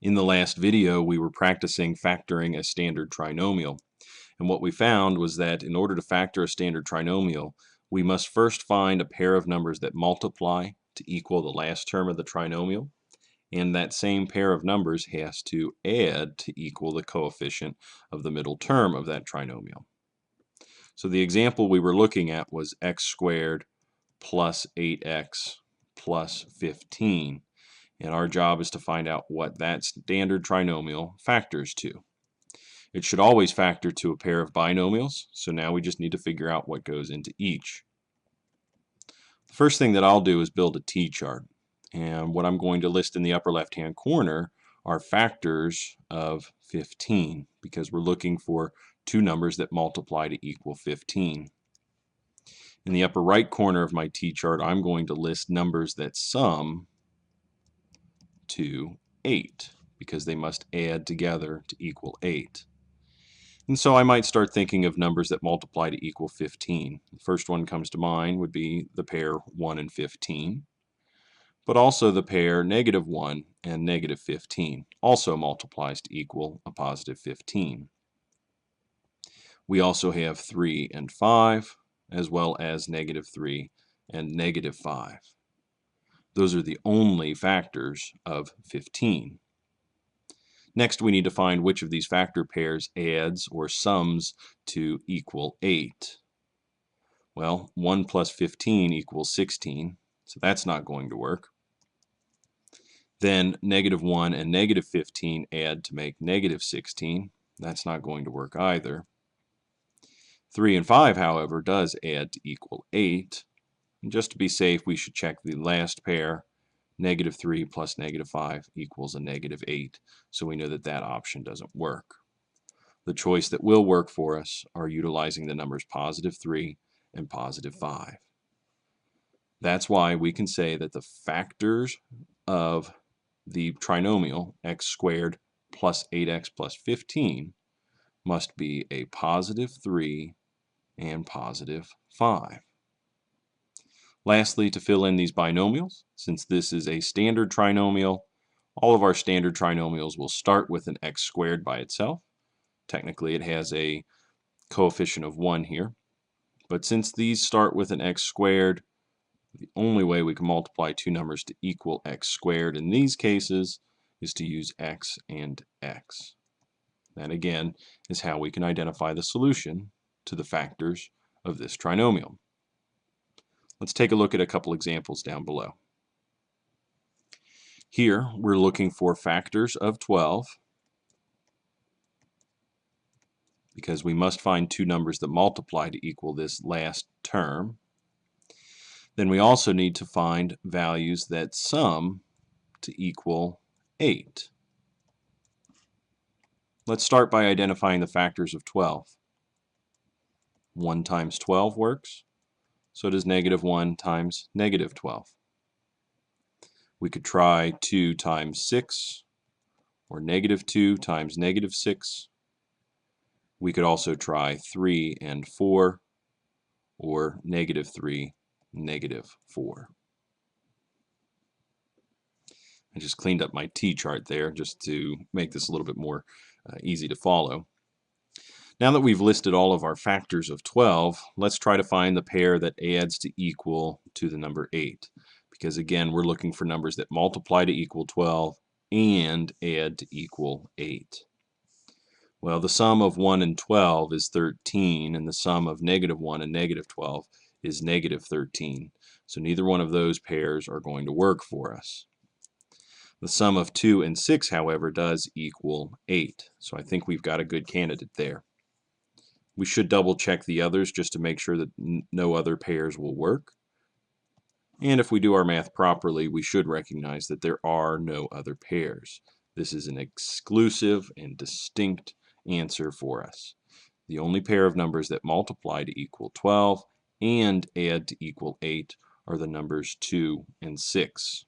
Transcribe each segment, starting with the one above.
In the last video, we were practicing factoring a standard trinomial. And what we found was that in order to factor a standard trinomial, we must first find a pair of numbers that multiply to equal the last term of the trinomial. And that same pair of numbers has to add to equal the coefficient of the middle term of that trinomial. So the example we were looking at was x squared plus 8x plus 15. And our job is to find out what that standard trinomial factors to. It should always factor to a pair of binomials, so now we just need to figure out what goes into each. The first thing that I'll do is build a t-chart. And what I'm going to list in the upper left-hand corner are factors of 15, because we're looking for two numbers that multiply to equal 15. In the upper right corner of my t-chart, I'm going to list numbers that sum to 8, because they must add together to equal 8. And so I might start thinking of numbers that multiply to equal 15. The first one comes to mind would be the pair 1 and 15, but also the pair -1 and -15 also multiplies to equal a positive 15. We also have 3 and 5, as well as -3 and -5. Those are the only factors of 15. Next, we need to find which of these factor pairs adds or sums to equal 8. Well, 1 plus 15 equals 16, so that's not going to work. Then -1 and -15 add to make -16. That's not going to work either. 3 and 5, however, does add to equal 8. And just to be safe, we should check the last pair. -3 plus -5 equals a -8, so we know that that option doesn't work. The choice that will work for us are utilizing the numbers +3 and +5. That's why we can say that the factors of the trinomial x squared plus 8x plus 15 must be a +3 and +5. Lastly, to fill in these binomials, since this is a standard trinomial, all of our standard trinomials will start with an x squared by itself. Technically, it has a coefficient of 1 here. But since these start with an x squared, the only way we can multiply two numbers to equal x squared in these cases is to use x and x. That, again, is how we can identify the solution to the factors of this trinomial. Let's take a look at a couple examples down below. Here, we're looking for factors of 12, because we must find two numbers that multiply to equal this last term. Then we also need to find values that sum to equal 8. Let's start by identifying the factors of 12. 1 times 12 works. So does -1 times -12. We could try 2 times 6, or -2 times -6. We could also try 3 and 4, or -3, -4. I just cleaned up my t-chart there just to make this a little bit more easy to follow. Now that we've listed all of our factors of 12, let's try to find the pair that adds to equal to the number 8. Because again, we're looking for numbers that multiply to equal 12 and add to equal 8. Well, the sum of 1 and 12 is 13, and the sum of -1 and -12 is -13. So neither one of those pairs are going to work for us. The sum of 2 and 6, however, does equal 8. So I think we've got a good candidate there. We should double check the others just to make sure that no other pairs will work. And if we do our math properly, we should recognize that there are no other pairs. This is an exclusive and distinct answer for us. The only pair of numbers that multiply to equal 12 and add to equal 8 are the numbers 2 and 6.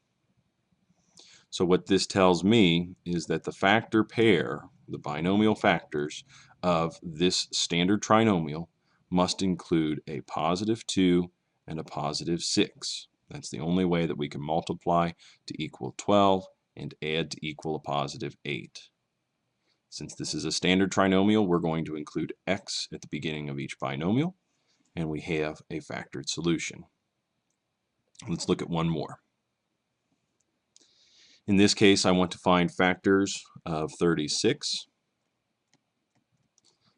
So what this tells me is that the factor pair, the binomial factors of this standard trinomial, must include a +2 and a +6. That's the only way that we can multiply to equal 12 and add to equal a positive 8. Since this is a standard trinomial, we're going to include x at the beginning of each binomial, and we have a factored solution. Let's look at one more. In this case, I want to find factors of 36.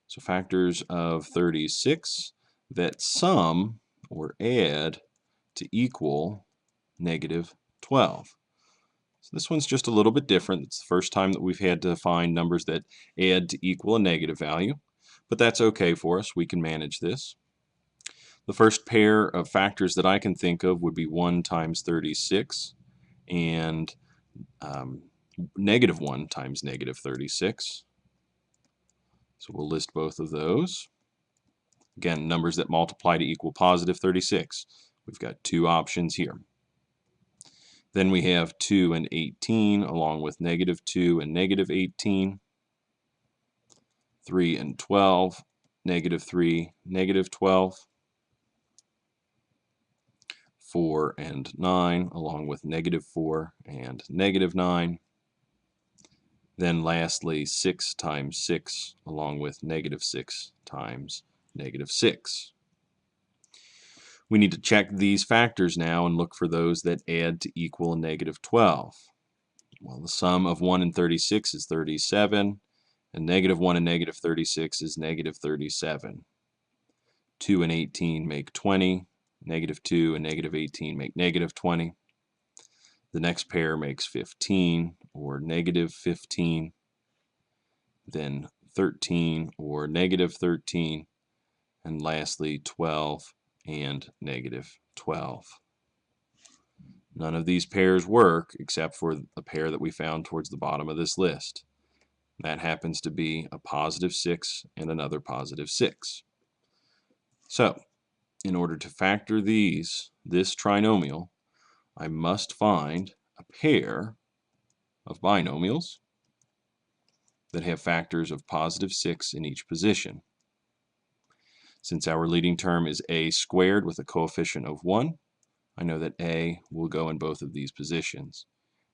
So factors of 36 that sum or add to equal negative 12. So this one's just a little bit different. It's the first time that we've had to find numbers that add to equal a negative value, but that's okay for us. We can manage this. The first pair of factors that I can think of would be 1 times 36 and negative 1 times negative 36. So we'll list both of those. Again, numbers that multiply to equal positive 36. We've got two options here. Then we have 2 and 18 along with negative 2 and negative 18. 3 and 12, negative 3, negative 12. 4 and 9 along with negative 4 and negative 9. Then lastly 6 times 6 along with negative 6 times negative 6. We need to check these factors now and look for those that add to equal a negative 12. Well, the sum of 1 and 36 is 37, and negative 1 and negative 36 is negative 37. 2 and 18 make 20. Negative 2 and negative 18 make negative 20. The next pair makes 15 or negative 15. Then 13 or negative 13. And lastly 12 and negative 12. None of these pairs work except for a pair that we found towards the bottom of this list. That happens to be a positive 6 and another positive 6. So, in order to factor this trinomial, I must find a pair of binomials that have factors of positive 6 in each position. Since our leading term is a squared with a coefficient of 1, I know that a will go in both of these positions,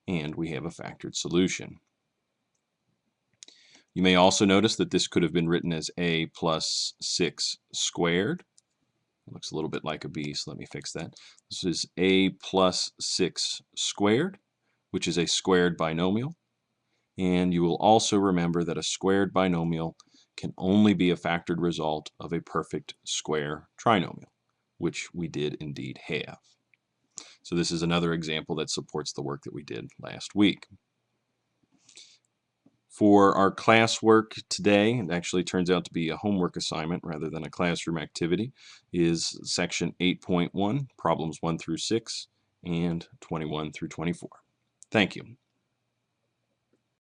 and we have a factored solution. You may also notice that this could have been written as a plus 6 squared. It looks a little bit like a b, so let me fix that. This is a plus 6 squared, which is a squared binomial. And you will also remember that a squared binomial can only be a factored result of a perfect square trinomial, which we did indeed have. So this is another example that supports the work that we did last week. For our classwork today, it actually turns out to be a homework assignment rather than a classroom activity, is section 8.1, problems 1 through 6, and 21 through 24. Thank you.